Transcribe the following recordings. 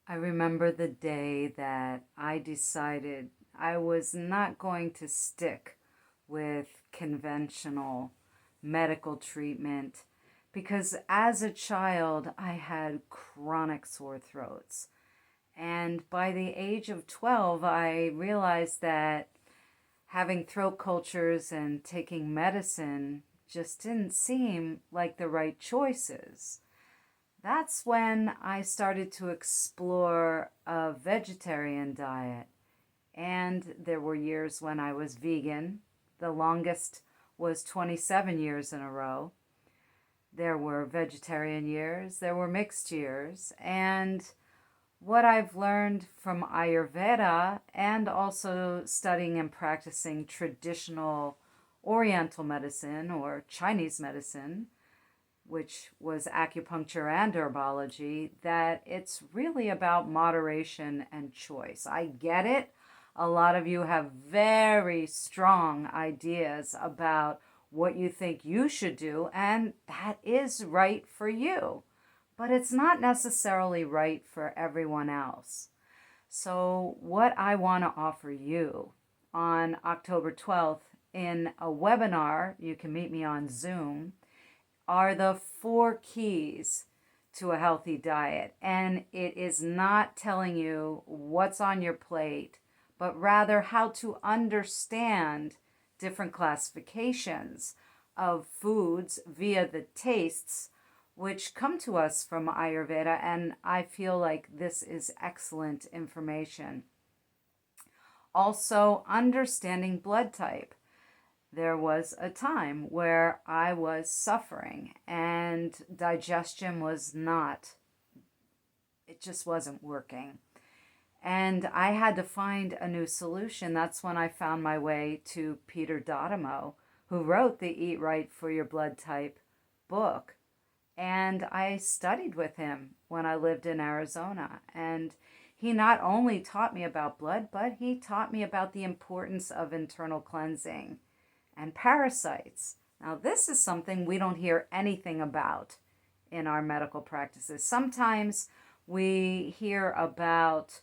I remember the day that I decided I was not going to stick with conventional medical treatment because as a child I had chronic sore throats. And by the age of 12, I realized that having throat cultures and taking medicine just didn't seem like the right choices. That's when I started to explore a vegetarian diet. And there were years when I was vegan. The longest was 27 years in a row. There were vegetarian years, there were mixed years. And what I've learned from Ayurveda and also studying and practicing traditional Oriental medicine or Chinese medicine, which was acupuncture and herbology, that it's really about moderation and choice. I get it. A lot of you have very strong ideas about what you think you should do, and that is right for you. But it's not necessarily right for everyone else. So, what I want to offer you on October 12th in a webinar, you can meet me on Zoom, are the 4 keys to a healthy diet. And it is not telling you what's on your plate, but rather how to understand different classifications of foods via the tastes which come to us from Ayurveda. And I feel like this is excellent information. Also, understanding blood type. There was a time where I was suffering and digestion was not, it just wasn't working. And I had to find a new solution. That's when I found my way to Peter Dotamo, who wrote the Eat Right for Your Blood Type book. And I studied with him when I lived in Arizona. And he not only taught me about blood, but he taught me about the importance of internal cleansing and parasites. Now, this is something we don't hear anything about in our medical practices. Sometimes we hear about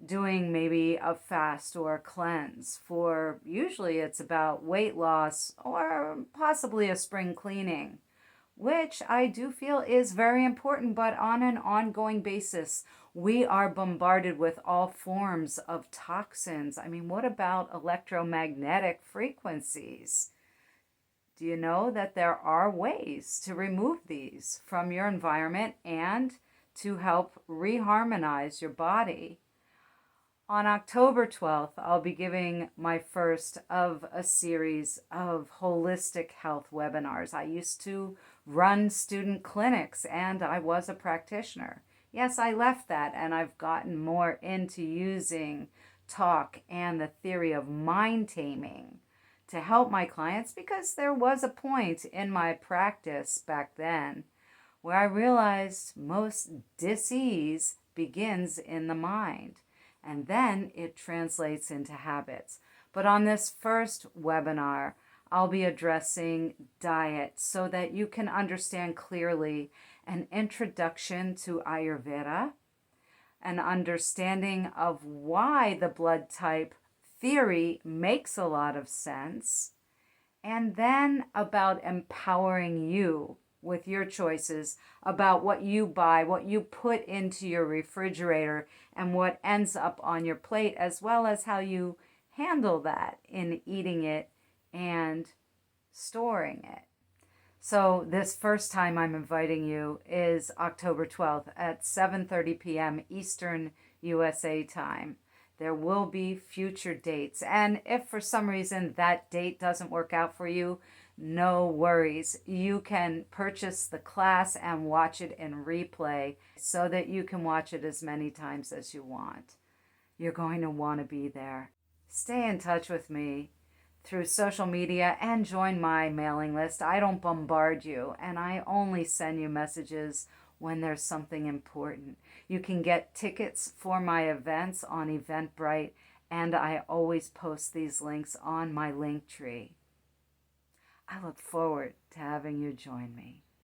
doing maybe a fast or a cleanse for, usually it's about weight loss or possibly a spring cleaning, which I do feel is very important, but on an ongoing basis, we are bombarded with all forms of toxins. I mean, what about electromagnetic frequencies? Do you know that there are ways to remove these from your environment and to help reharmonize your body? On October 12th, I'll be giving my first of a series of holistic health webinars. I used to run student clinics and I was a practitioner. Yes, I left that and I've gotten more into using talk and the theory of mind taming to help my clients because there was a point in my practice back then where I realized most dis-ease begins in the mind. And then it translates into habits. But on this first webinar, I'll be addressing diet so that you can understand clearly an introduction to Ayurveda, an understanding of why the blood type theory makes a lot of sense, and then about empowering you with your choices about what you buy, what you put into your refrigerator, and what ends up on your plate, as well as how you handle that in eating it and storing it. So this first time I'm inviting you is October 12th at 7:30 p.m. Eastern USA time. There will be future dates. And if for some reason that date doesn't work out for you, no worries. You can purchase the class and watch it in replay so that you can watch it as many times as you want. You're going to want to be there. Stay in touch with me through social media and join my mailing list. I don't bombard you, and I only send you messages when there's something important. You can get tickets for my events on Eventbrite, and I always post these links on my link tree. I look forward to having you join me.